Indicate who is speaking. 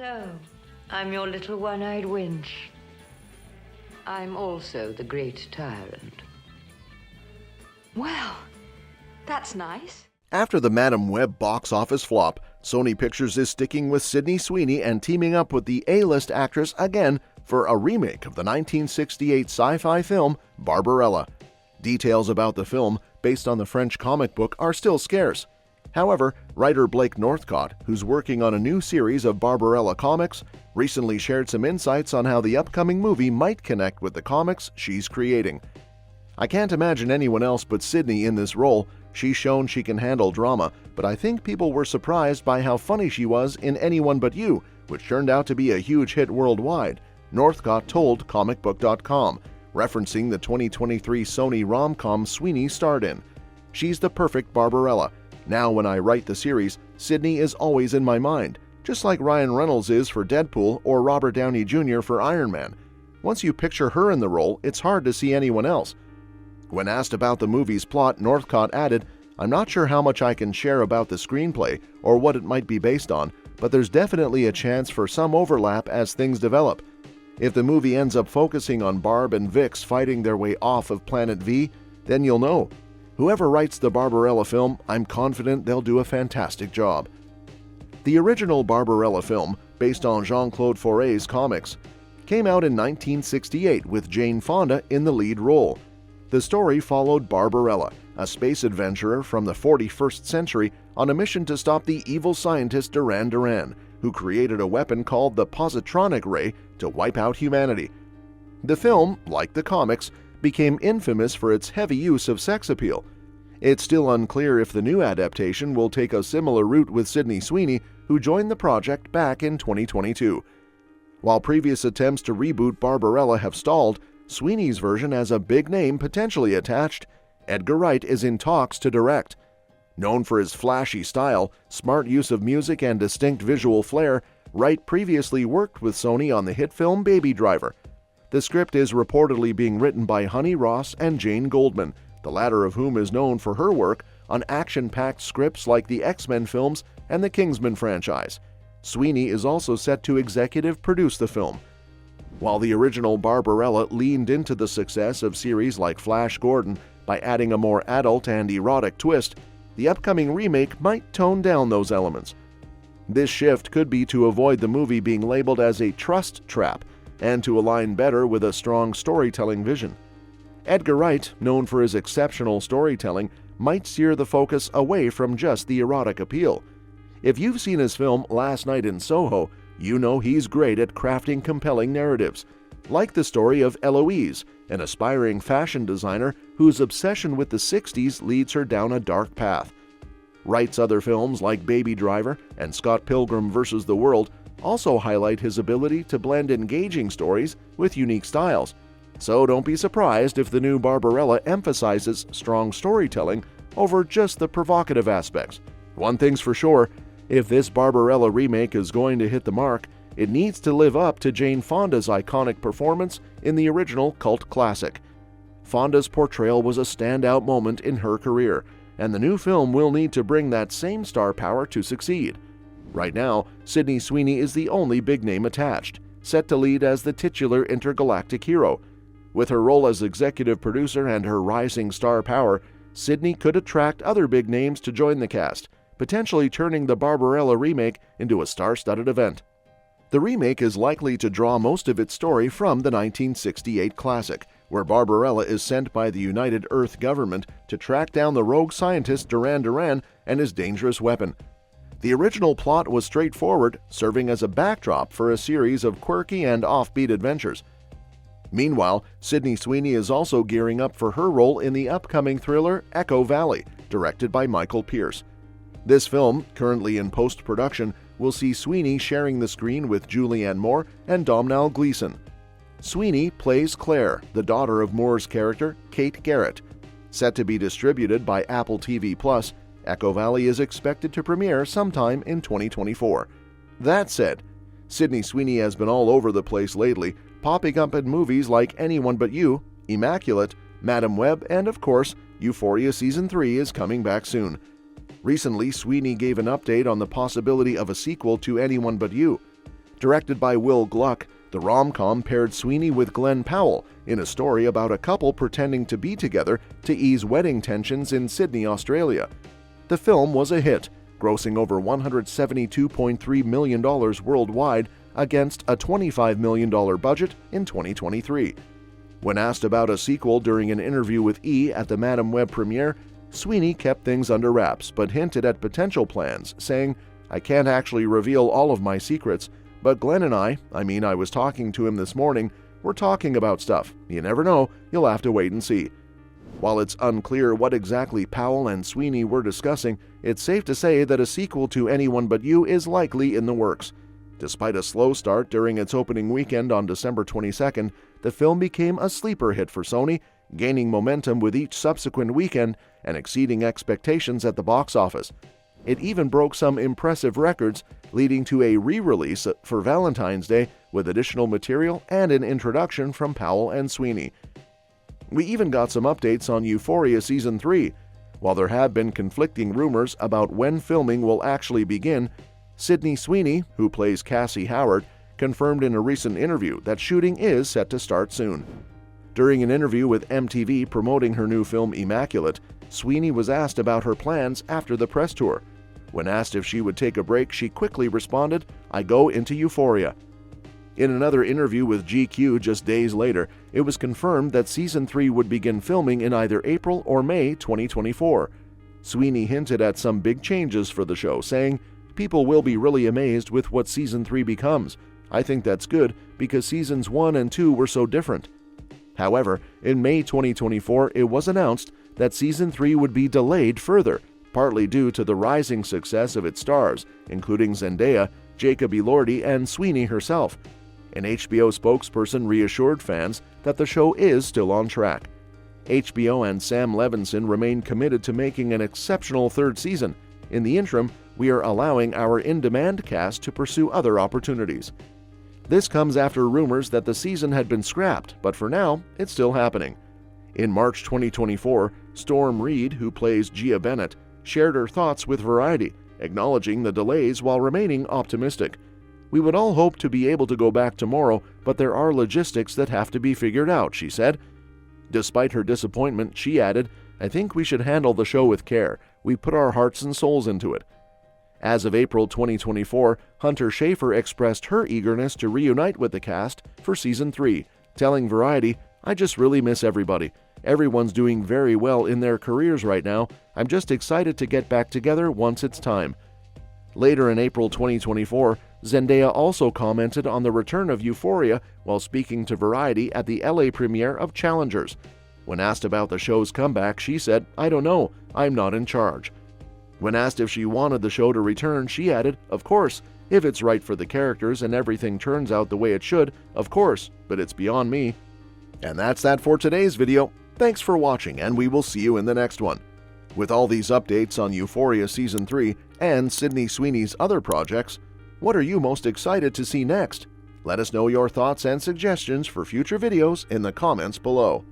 Speaker 1: So, I'm your little one-eyed wench. I'm also the great tyrant.
Speaker 2: Well, that's nice.
Speaker 3: After the Madame Web box office flop, Sony Pictures is sticking with Sydney Sweeney and teaming up with the A-list actress again for a remake of the 1968 sci-fi film Barbarella. Details about the film, based on the French comic book, are still scarce. However, writer Blake Northcott, who's working on a new series of Barbarella comics, recently shared some insights on how the upcoming movie might connect with the comics she's creating. "I can't imagine anyone else but Sydney in this role. She's shown she can handle drama, but I think people were surprised by how funny she was in Anyone But You, which turned out to be a huge hit worldwide," Northcott told comicbook.com, referencing the 2023 Sony rom-com Sweeney starred in. "She's the perfect Barbarella. Now when I write the series, Sydney is always in my mind, just like Ryan Reynolds is for Deadpool or Robert Downey Jr. for Iron Man. Once you picture her in the role, it's hard to see anyone else." When asked about the movie's plot, Northcott added, "I'm not sure how much I can share about the screenplay or what it might be based on, but there's definitely a chance for some overlap as things develop. If the movie ends up focusing on Barb and Vix fighting their way off of Planet V, then you'll know. Whoever writes the Barbarella film, I'm confident they'll do a fantastic job." The original Barbarella film, based on Jean-Claude Fauré's comics, came out in 1968 with Jane Fonda in the lead role. The story followed Barbarella, a space adventurer from the 41st century on a mission to stop the evil scientist Duran Duran, who created a weapon called the Positronic Ray to wipe out humanity. The film, like the comics, became infamous for its heavy use of sex appeal. It's still unclear if the new adaptation will take a similar route with Sydney Sweeney, who joined the project back in 2022. While previous attempts to reboot Barbarella have stalled, Sweeney's version has a big name potentially attached. Edgar Wright is in talks to direct. Known for his flashy style, smart use of music, and distinct visual flair, Wright previously worked with Sony on the hit film Baby Driver. The script is reportedly being written by Honey Ross and Jane Goldman, the latter of whom is known for her work on action-packed scripts like the X-Men films and the Kingsman franchise. Sweeney is also set to executive produce the film. While the original Barbarella leaned into the success of series like Flash Gordon by adding a more adult and erotic twist, the upcoming remake might tone down those elements. This shift could be to avoid the movie being labeled as a trust trap and to align better with a strong storytelling vision. Edgar Wright, known for his exceptional storytelling, might steer the focus away from just the erotic appeal. If you've seen his film Last Night in Soho, you know he's great at crafting compelling narratives, like the story of Eloise, an aspiring fashion designer whose obsession with the 60s leads her down a dark path. Wright's other films like Baby Driver and Scott Pilgrim vs. the World also highlight his ability to blend engaging stories with unique styles. So don't be surprised if the new Barbarella emphasizes strong storytelling over just the provocative aspects. One thing's for sure, if this Barbarella remake is going to hit the mark, it needs to live up to Jane Fonda's iconic performance in the original cult classic. Fonda's portrayal was a standout moment in her career, and the new film will need to bring that same star power to succeed. Right now, Sydney Sweeney is the only big name attached, set to lead as the titular intergalactic hero. With her role as executive producer and her rising star power, Sydney could attract other big names to join the cast, potentially turning the Barbarella remake into a star-studded event. The remake is likely to draw most of its story from the 1968 classic, where Barbarella is sent by the United Earth government to track down the rogue scientist Duran Duran and his dangerous weapon. The original plot was straightforward, serving as a backdrop for a series of quirky and offbeat adventures. Meanwhile, Sydney Sweeney is also gearing up for her role in the upcoming thriller Echo Valley, directed by Michael Pearce. This film, currently in post-production, will see Sweeney sharing the screen with Julianne Moore and Domhnall Gleeson. Sweeney plays Claire, the daughter of Moore's character, Kate Garrett. Set to be distributed by Apple TV+, Echo Valley is expected to premiere sometime in 2024. That said, Sydney Sweeney has been all over the place lately, popping up in movies like Anyone But You, Immaculate, Madame Web, and of course, Euphoria Season 3 is coming back soon. Recently, Sweeney gave an update on the possibility of a sequel to Anyone But You. Directed by Will Gluck, the rom-com paired Sweeney with Glenn Powell in a story about a couple pretending to be together to ease wedding tensions in Sydney, Australia. The film was a hit, grossing over $172.3 million worldwide against a $25 million budget in 2023. When asked about a sequel during an interview with E! At the Madame Web premiere, Sweeney kept things under wraps but hinted at potential plans, saying, "I can't actually reveal all of my secrets, but Glenn and I was talking to him this morning, we're talking about stuff. You never know, you'll have to wait and see." While it's unclear what exactly Powell and Sweeney were discussing, it's safe to say that a sequel to Anyone But You is likely in the works. Despite a slow start during its opening weekend on December 22nd, the film became a sleeper hit for Sony, gaining momentum with each subsequent weekend and exceeding expectations at the box office. It even broke some impressive records, leading to a re-release for Valentine's Day with additional material and an introduction from Powell and Sweeney. We even got some updates on Euphoria Season 3. While there have been conflicting rumors about when filming will actually begin, Sydney Sweeney, who plays Cassie Howard, confirmed in a recent interview that shooting is set to start soon. During an interview with MTV promoting her new film Immaculate, Sweeney was asked about her plans after the press tour. When asked if she would take a break, she quickly responded, "I go into Euphoria." In another interview with GQ just days later, it was confirmed that Season 3 would begin filming in either April or May 2024. Sweeney hinted at some big changes for the show, saying, "People will be really amazed with what Season 3 becomes. I think that's good because Seasons 1 and 2 were so different." However, in May 2024, it was announced that Season 3 would be delayed further, partly due to the rising success of its stars, including Zendaya, Jacob Elordi, and Sweeney herself. An HBO spokesperson reassured fans that the show is still on track. HBO and Sam Levinson remain committed to making an exceptional third season. In the interim, we are allowing our in-demand cast to pursue other opportunities. This comes after rumors that the season had been scrapped, but for now, it's still happening. In March 2024, Storm Reed, who plays Gia Bennett, shared her thoughts with Variety, acknowledging the delays while remaining optimistic. "We would all hope to be able to go back tomorrow, but there are logistics that have to be figured out," she said. Despite her disappointment, she added, "I think we should handle the show with care. We put our hearts and souls into it." As of April 2024, Hunter Schafer expressed her eagerness to reunite with the cast for Season 3, telling Variety, "I just really miss everybody. Everyone's doing very well in their careers right now. I'm just excited to get back together once it's time." Later in April 2024, Zendaya also commented on the return of Euphoria while speaking to Variety at the LA premiere of Challengers. When asked about the show's comeback, she said, "I don't know, I'm not in charge." When asked if she wanted the show to return, she added, "Of course, if it's right for the characters and everything turns out the way it should, of course, but it's beyond me." And that's that for today's video. Thanks for watching, and we will see you in the next one. With all these updates on Euphoria Season 3 and Sydney Sweeney's other projects, what are you most excited to see next? Let us know your thoughts and suggestions for future videos in the comments below.